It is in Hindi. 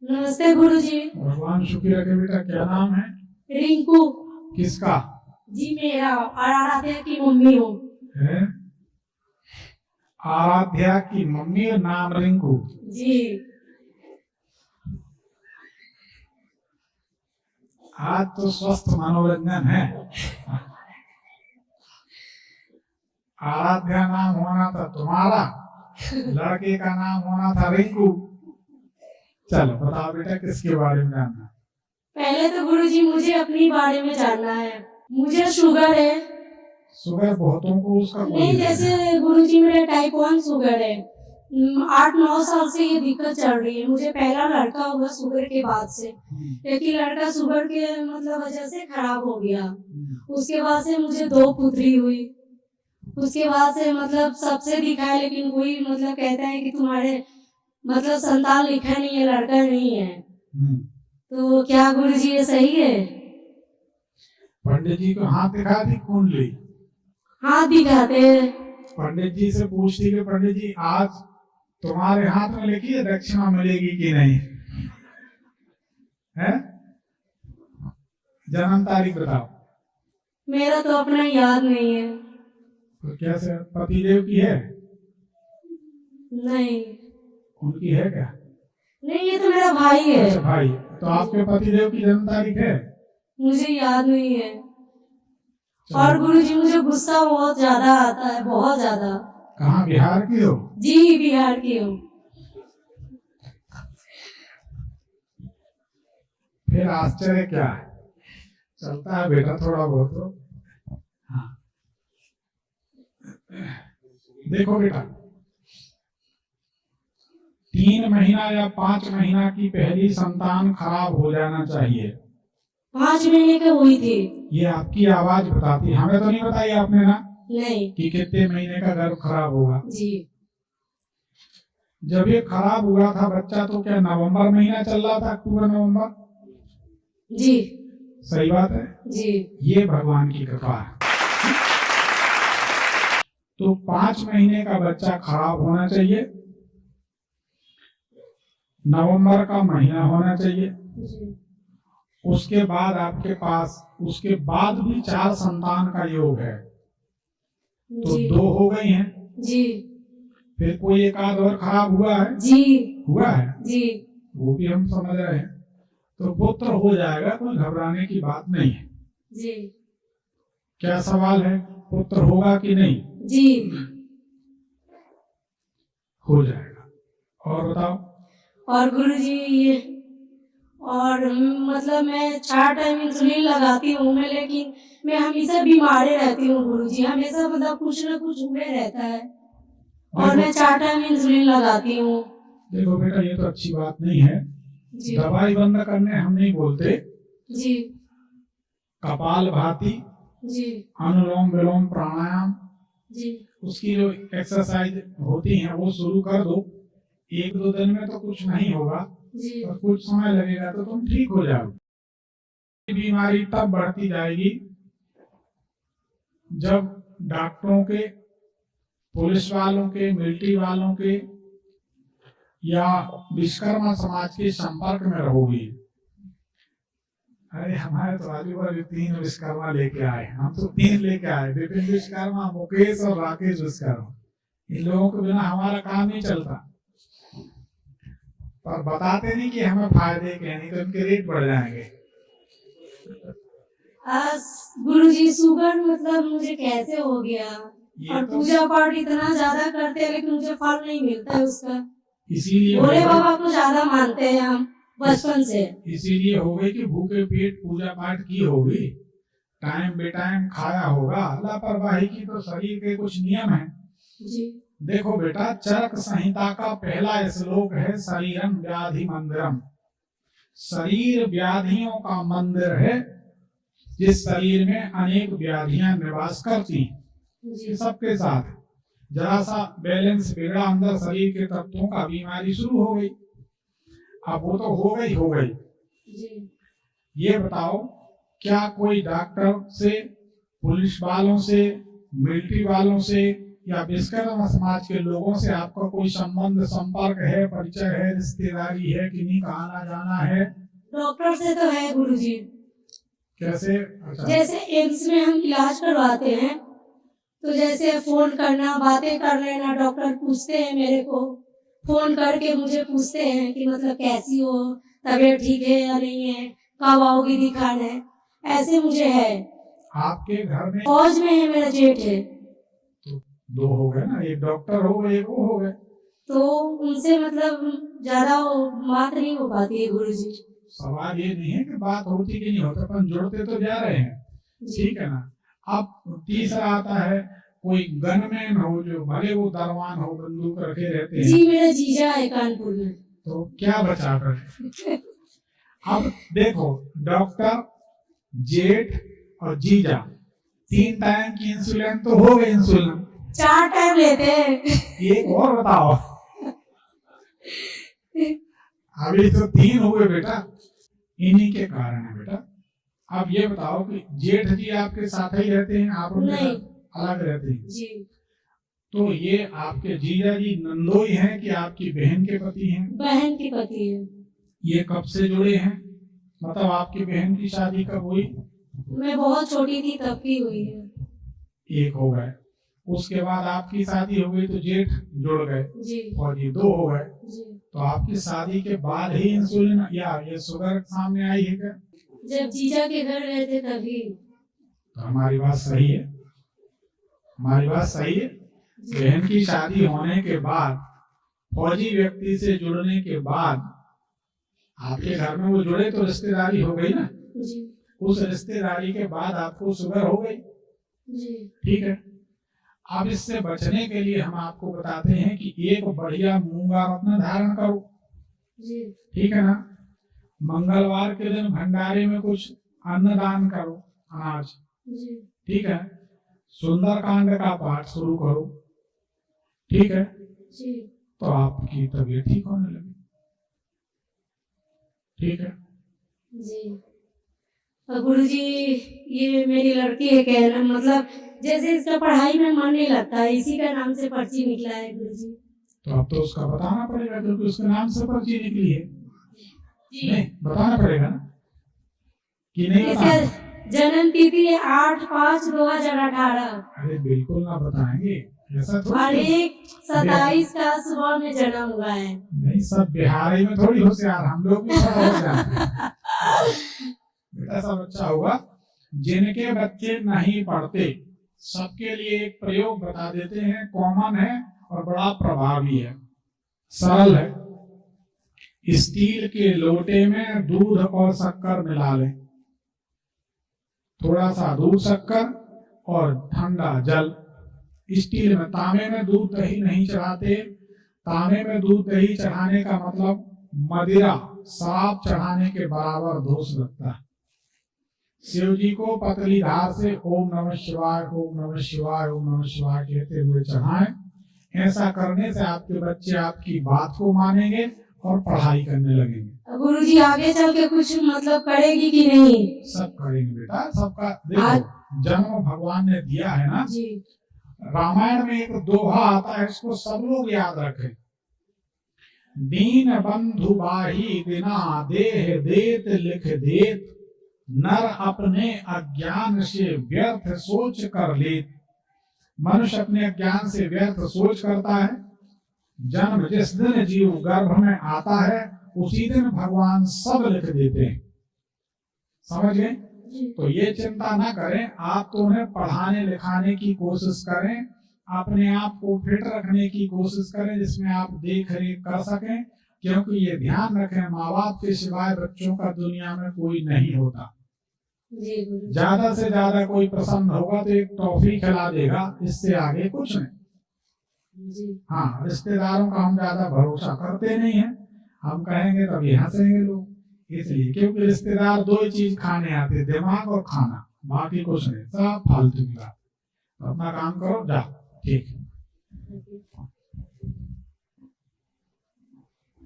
नमस्ते गुरुजी। भगवान शुक्र रखे। बेटा क्या नाम है? रिंकू। किसका? जी मेरा, और आराध्या की मम्मी हूँ। है? आराध्या की मम्मी का नाम रिंकू। जी। आज तो स्वस्थ मनोरंजन है। आराध्या नाम होना था तुम्हारा, लड़के का नाम होना था रिंकू। चलो बताओ बेटा किसके बारे में जानना? पहले तो गुरुजी मुझे अपनी बारे में जानना है। मुझे शुगर है। शुगर बहुतों को उसका कोई नहीं, जैसे गुरुजी मेरे टाइप 1 शुगर है। 8-9 साल से ये दिक्कत चल रही है। मुझे पहला लड़का हुआ शुगर के बाद से, लेकिन लड़का शुगर के मतलब वजह से खराब हो गया। उसके बाद से मुझे 2 पुत्री हुई। उसके बाद से मतलब सबसे दिखाया, लेकिन कोई मतलब कहता है कि तुम्हारे मतलब संतान लिखा नहीं है, लड़का नहीं है। तो क्या गुरुजी ये सही है? पंडित जी को हाथ दिखा दी कुंडली। हाथ दिखाते हैं। पंडित जी से पूछती कि पंडित जी आज तुम्हारे हाथ में लिखी है दक्षिणा मिलेगी कि नहीं है? जन्म तारीख बताओ। मेरा तो अपना याद नहीं है। तो कैसे पतिदेव की है? नहीं। उनकी है क्या? नहीं, ये तो मेरा भाई है। अच्छा भाई। तो आपके पतिदेव की जन्म तारीख है? मुझे याद नहीं है। और गुरुजी मुझे गुस्सा बहुत ज्यादा आता है, बहुत ज्यादा। कहाँ बिहार की हो? जी बिहार की हूँ। फिर आश्चर्य क्या है? चलता है बेटा थोड़ा बहुत तो। हाँ। देखो बेटा 3 महीना या 5 महीना की पहली संतान खराब हो जाना चाहिए। 5 महीने की हुई थी। ये आपकी आवाज बताती है, हमें तो नहीं बताई आपने ना नहीं कि कितने महीने का गर्भ खराब होगा। जी। जब ये खराब हुआ था बच्चा तो क्या नवंबर महीना चल रहा था, अक्टूबर नवंबर? जी सही बात है जी। ये भगवान की कृपा है। तो 5 महीने का बच्चा खराब होना चाहिए, नवंबर का महीना होना चाहिए। उसके बाद आपके पास उसके बाद भी 4 संतान का योग है, तो 2 हो गई हैं जी। फिर कोई एक आध और खराब हुआ है जी हुआ है जी। वो भी हम समझ रहे हैं। तो पुत्र हो जाएगा, कोई घबराने की बात नहीं है जी। क्या सवाल है? पुत्र होगा कि नहीं? जी हो जाएगा। और बताओ। और गुरुजी ये और मतलब मैं 4 टाइम इंसुलिन लगाती हूँ मैं, लेकिन मैं हमेशा बीमार रहती हूँ गुरुजी। हमेशा मतलब कुछ न कुछ हुए रहता है और मैं 4 टाइम इंसुलिन लगाती हूँ। देखो बेटा ये तो अच्छी बात नहीं है। दवाई बंद करने हम नहीं बोलते जी। कपाल भाती जी, अनुलोम विलोम प्राणायाम जी, उसकी जो एक्सरसाइज होती है वो शुरू कर दो। 1-2 दिन में तो कुछ नहीं होगा, पर कुछ समय लगेगा तो तुम ठीक हो जाओगे। बीमारी तब बढ़ती जाएगी जब डॉक्टरों के, पुलिस वालों के, मिलिट्री वालों के या विश्वकर्मा समाज के संपर्क में रहोगी। अरे हमारे तो आजू बाजू 3 विश्वकर्मा लेके आए, हम तो 3 लेके आए, विपिन विश्वकर्मा, मुकेश और राकेश विश्वकर्मा। इन लोगों के बिना हमारा काम नहीं चलता, पर बताते नहीं कि हमें फायदे के, नहीं तो इनके रेट बढ़ जाएंगे। गुरुजी शुगर मतलब मुझे कैसे हो गया? और तो पूजा पाठ इतना ज्यादा करते हैं लेकिन मुझे फल नहीं मिलता है उसका। इसीलिए भोले बाबा को ज्यादा मानते हैं हम बचपन से। इसीलिए हो गई कि भूखे पेट पूजा पाठ की होगी, टाइम बे टाइम खाया होगा। लापरवाही की तो शरीर के कुछ नियम है जी। देखो बेटा चरक संहिता का पहला श्लोक है शरीरम व्याधि मंदिरम। शरीर व्याधियों का मंदिर है, जिस शरीर में अनेक व्याधियां निवास करती हैं। सबके साथ जरा सा बैलेंस बिगड़ा अंदर शरीर के तत्वों का, बीमारी शुरू हो गई। अब वो तो हो गई जी। ये बताओ क्या कोई डॉक्टर से, पुलिस वालों से, मिलिट्री वालों से या विश्वकर्मा समाज के लोगों से आपका कोई संबंध संपर्क है, परिचय है, रिश्तेदारी है, किन्हीं का आना जाना है? डॉक्टर से तो है गुरुजी। कैसे? अच्छा। जैसे एम्स में हम इलाज करवाते हैं तो जैसे फोन करना, बातें कर लेना, डॉक्टर पूछते हैं मेरे को, फोन करके मुझे पूछते हैं कि मतलब कैसी हो, तबीयत ठीक है या नहीं है, कब आओगी दिखाने, ऐसे मुझे है। आपके घर में फौज में है, मेरा जेठ है। तो दो हो गए ना, एक डॉक्टर हो गए, एक वो हो गए, तो उनसे मतलब ज्यादा बात नहीं हो पाती है गुरुजी। सवाल ये नहीं है कि बात होती कि नहीं होती, अपन जुड़ते तो जा रहे हैं, ठीक है ना। अब तीसरा आता है कोई गनमैन हो, जो भले वो दरवान हो, बंदूक रखे रहते हैं। जी मेरा जीजा है कानपुर में। तो क्या बचा कर? अब देखो, डॉक्टर, जेठ और जीजा, 3 टाइम की इंसुलिन तो हो गई। इंसुलिन 4 टाइम लेते हैं। एक और बताओ। अभी तो 3 हुए बेटा, इन्हीं के कारण है बेटा। अब ये बताओ कि जेठ जी आपके साथ ही रहते हैं, आप उनके नहीं, साथ अलग रहते हैं? जी। तो ये आपके जीजा जी नंदोई हैं कि आपकी बहन के पति हैं? बहन की पति है। ये कब से जुड़े हैं? मतलब आपकी बहन की शादी कब हुई? मैं बहुत छोटी थी तब की हुई है। एक हो गए, उसके बाद आपकी शादी हो गई तो जेठ जुड़ गए जी। और ये 2 हो गए। जी। तो आपकी शादी के बाद ही इंसुलिन या ये शुगर सामने आई है क्या? जब जीजा के घर गए थे तभी। तो हमारी बात सही है, हमारी बात सही है। बहन की शादी होने के बाद, फौजी व्यक्ति से जुड़ने के बाद आपके घर में वो जुड़े तो रिश्तेदारी हो गई ना। जी। उस रिश्तेदारी के बाद आपको शुगर हो गई। जी। ठीक है। अब इससे बचने के लिए हम आपको बताते हैं कि एक बढ़िया मूंगा रत्न धारण करो। जी। ठीक है ना। मंगलवार के दिन भंडारे में कुछ अन्नदान करो, अनाज। जी। ठीक है। सुंदरकांड का पाठ शुरू करो। ठीक है। जी। तो आपकी तबीयत ठीक होने लगी। ठीक है जी। और गुरुजी ये मेरी लड़की है, कहना मतलब जैसे इसका पढ़ाई में मन नहीं लगता है, इसी का नाम से पर्ची निकला है गुरुजी। तो अब तो उसका बताना पड़ेगा क्योंकि उसके नाम से पर्ची निकली है। जी। नहीं बताना पड़ेगा ना कि नहीं इसका बताना? जन्म तिथि है 8/5/2018। अरे बिल्कुल ना बताएंगे, ऐसा और थोड़ी। 1/27 का सुबह में जन्म हुआ है। नहीं, सब बिहारी में थोड़ी होशियार, हम लोग भी थोड़ा होशियार हैं। बेटा सब अच्छा होगा। जिनके बच्चे नहीं पढ़ते सबके लिए एक प्रयोग बता देते हैं, कॉमन है और बड़ा प्रभावी है, सरल है। स्टील के लोटे में दूध और शक्कर मिला लें, थोड़ा सा दूध, शक्कर और ठंडा जल। स्टील में, तांबे में दूध दही नहीं चढ़ाते। तांबे में दूध दही चढ़ाने का मतलब मदिरा शराब चढ़ाने के बराबर दोष लगता है। शिव जी को पतली धार से ओम नमः शिवाय, ओम नमः शिवाय, ओम नमः शिवाय कहते हुए चढ़ाएं। ऐसा करने से आपके बच्चे आपकी बात को मानेंगे और पढ़ाई करने लगेंगे। गुरुजी आगे चल के कुछ मतलब करेगी कि नहीं? सब करेंगे बेटा, सबका। देखो, जन्म भगवान ने दिया है ना जी। रामायण में एक दोहा आता है, इसको सब लोग याद रखें। दीन बंधु बाही दिना, देह देत लिख देत, नर अपने अज्ञान से व्यर्थ सोच कर लेत। मनुष्य अपने अज्ञान से व्यर्थ सोच करता है। जन्म जिस दिन जीव गर्भ में आता है उसी दिन भगवान सब लिख देते हैं। समझ गए? तो ये चिंता ना करें, आप तो उन्हें पढ़ाने लिखाने की कोशिश करें, अपने आप को फिट रखने की कोशिश करें जिसमें आप देख रेख कर सकें। क्योंकि ये ध्यान रखें, माँ बाप के सिवाय बच्चों का दुनिया में कोई नहीं होता। ज्यादा से ज्यादा कोई प्रसन्न होगा तो एक टॉफी खिला देगा, इससे आगे कुछ नहीं। हाँ, रिश्तेदारों का हम ज्यादा भरोसा करते नहीं है। हम कहेंगे तभी हंसेंगे लोग, इसलिए क्योंकि रिश्तेदार 2 ही चीज खाने आते, दिमाग और खाना, बाकी कुछ नहीं, सब फालतू की बात। अपना काम करो, जाओ। ठीक है।